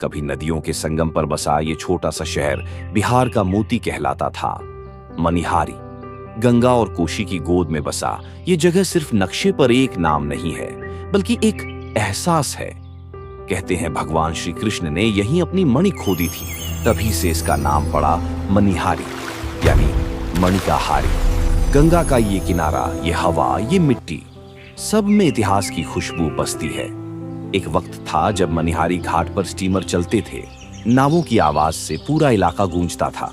कभी नदियों के संगम पर बसा ये छोटा सा शहर बिहार का मोती कहलाता था। मनिहारी गंगा और कोशी की गोद में बसा ये जगह सिर्फ नक्शे पर एक नाम नहीं है, बल्कि एक एहसास है। कहते हैं भगवान श्री कृष्ण ने यहीं अपनी मणि खोदी थी, तभी से इसका नाम पड़ा मनिहारी, यानी मणि का हारी। गंगा का ये किनारा, ये हवा, ये मिट्टी, सब में इतिहास की खुशबू बसती है। एक वक्त था जब मनिहारी घाट पर स्टीमर चलते थे, नावों की आवाज से पूरा इलाका गूंजता था।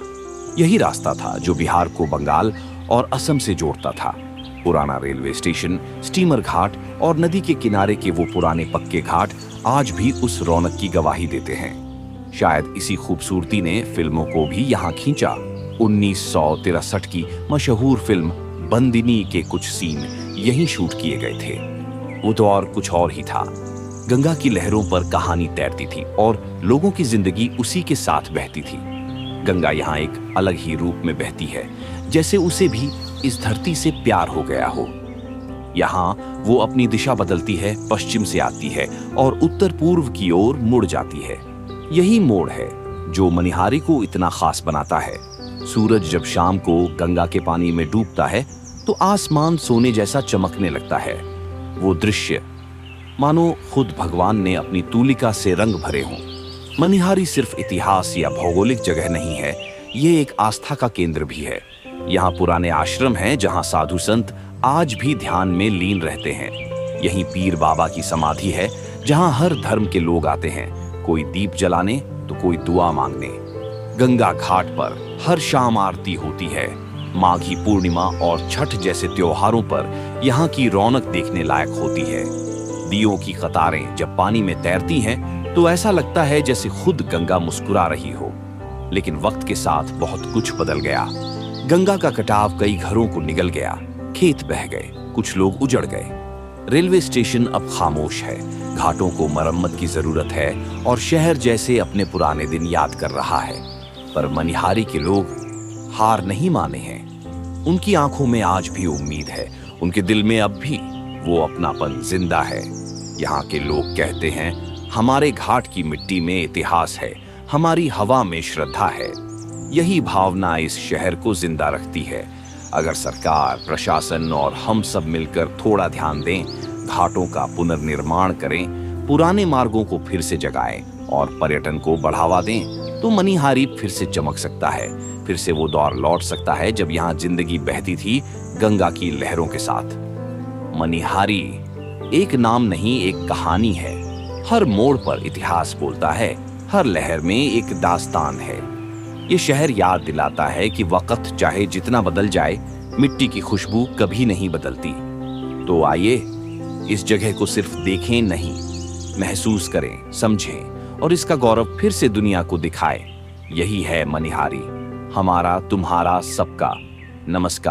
यही रास्ता था जो बिहार को बंगाल और असम से जोड़ता था। पुराना रेलवे स्टेशन, स्टीमर घाट और नदी के किनारे के वो पुराने पक्के घाट आज भी उस रौनक की गवाही देते हैं। शायद इसी खूबसूरती ने फिल्मों को भी यहाँ खींचा। 1963 की मशहूर फिल्म बंदिनी के कुछ सीन यहीं शूट किए गए थे। वो तो और कुछ और ही था। गंगा की लहरों पर कहानी तैरती थी और लोगों की जिंदगी उसी के साथ बहती थी। गंगा यहाँ एक अलग ही रूप में बहती है, जैसे उसे भी इस धरती से प्यार हो गया हो। यहाँ वो अपनी दिशा बदलती है, पश्चिम से आती है और उत्तर पूर्व की ओर मुड़ जाती है। यही मोड़ है जो मनिहारी को इतना खास बनाता है। सूरज जब शाम को गंगा के पानी में डूबता है तो आसमान सोने जैसा चमकने लगता है। वो दृश्य मानो खुद भगवान ने अपनी तूलिका से रंग भरे हों। मनिहारी सिर्फ इतिहास या भौगोलिक जगह नहीं है, ये एक आस्था का केंद्र भी है। यहाँ पुराने आश्रम हैं जहाँ साधु संत आज भी ध्यान में लीन रहते हैं। यहीं पीर बाबा की समाधि है जहाँ हर धर्म के लोग आते हैं, कोई दीप जलाने तो कोई दुआ मांगने। गंगा घाट पर हर शाम आरती होती है। माघी पूर्णिमा और छठ जैसे त्योहारों पर यहाँ की रौनक देखने लायक होती है। दियों की कतारें जब पानी में तैरती हैं तो ऐसा लगता है जैसे खुद गंगा मुस्कुरा रही हो। लेकिन वक्त के साथ बहुत कुछ बदल गया। गंगा का कटाव कई घरों को निगल गया, खेत बह गए, कुछ लोग उजड़ गए। रेलवे स्टेशन अब खामोश है, घाटों को मरम्मत की जरूरत है और शहर जैसे अपने पुराने दिन याद कर रहा है। पर मनिहारी के लोग हार नहीं माने हैं। उनकी आंखों में आज भी उम्मीद है, उनके दिल में अब भी वो अपनापन जिंदा है। यहाँ के लोग कहते हैं, हमारे घाट की मिट्टी में इतिहास है, हमारी हवा में श्रद्धा है। यही भावना इस शहर को जिंदा रखती है। अगर सरकार, प्रशासन और हम सब मिलकर थोड़ा ध्यान दें, घाटों का पुनर्निर्माण करें, पुराने मार्गों को फिर से जगाएं और पर्यटन को बढ़ावा दें, तो मनिहारी फिर से चमक सकता है। फिर से वो दौर लौट सकता है जब यहाँ जिंदगी बहती थी गंगा की लहरों के साथ। मनिहारी एक नाम नहीं, एक कहानी है। हर मोड़ पर इतिहास बोलता है, हर लहर में एक दास्तान है। ये शहर याद दिलाता है कि वक्त चाहे जितना बदल जाए, मिट्टी की खुशबू कभी नहीं बदलती। तो आइए इस जगह को सिर्फ देखें नहीं, महसूस करें, समझें और इसका गौरव फिर से दुनिया को दिखाएं। यही है मनिहारी, हमारा, तुम्हारा, सबका। नमस्कार।